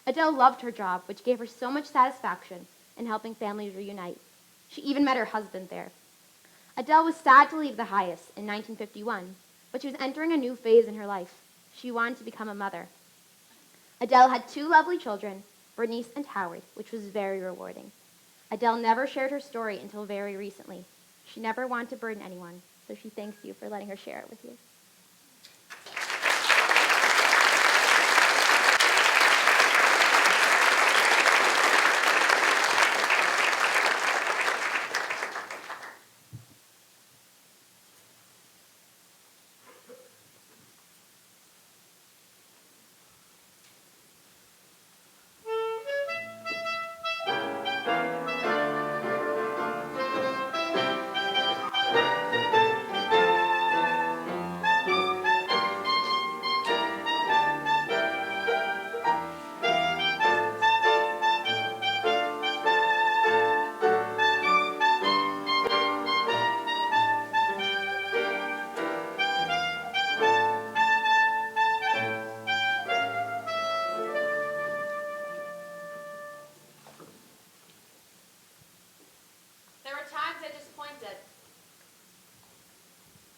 Adele loved her job, which gave her so much satisfaction in helping families reunite. She even met her husband there. Adele was sad to leave the HIAS in 1951, but she was entering a new phase in her life. She wanted to become a mother. Adele had 2 lovely children, Bernice and Howard, which was very rewarding. Adele never shared her story until very recently. She never wanted to burden anyone, so she thanks you for letting her share it with you.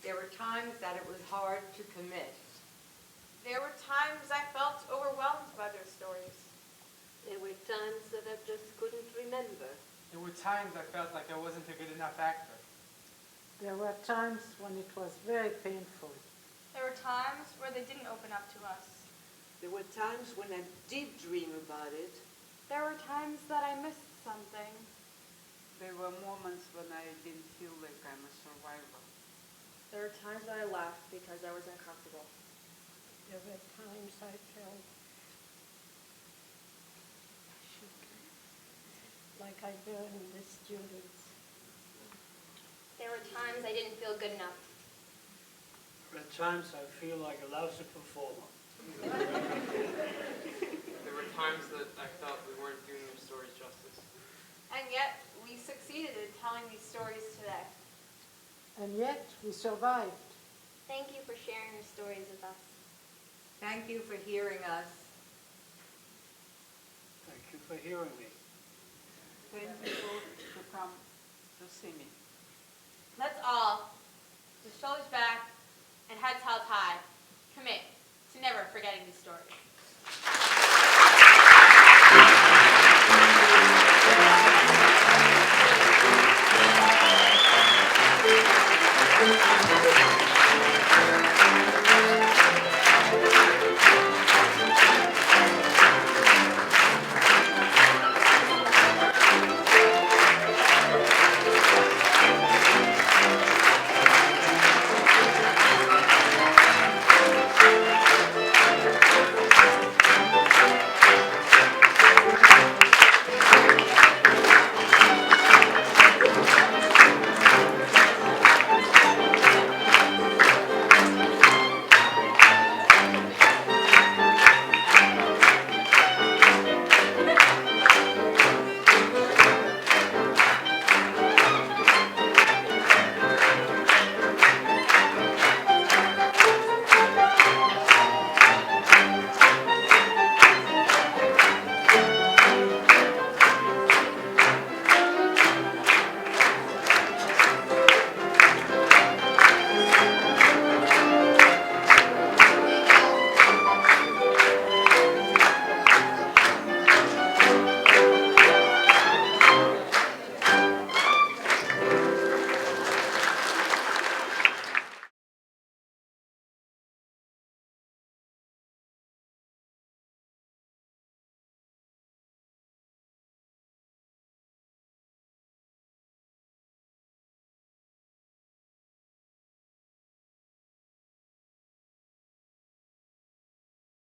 There were times that it was hard to commit. There were times I felt overwhelmed by their stories. There were times that I just couldn't remember. There were times I felt like I wasn't a good enough actor. There were times when it was very painful. There were times where they didn't open up to us. There were times when I did dream about it. There were times that I missed something. There were moments when I didn't feel like I'm a survivor. There were times when I laughed because I was uncomfortable. There were times I felt like I burned the students. There were times I didn't feel good enough. At times I feel like a lousy performer. There were times that I felt we weren't doing their stories justice. And yet, we succeeded in telling these stories today. And yet, we survived. Thank you for sharing your stories with us. Thank you for hearing us. Thank you for hearing me. Thank you both for come to see me. Let's all, with shoulders back and heads held high, commit to never forgetting these stories.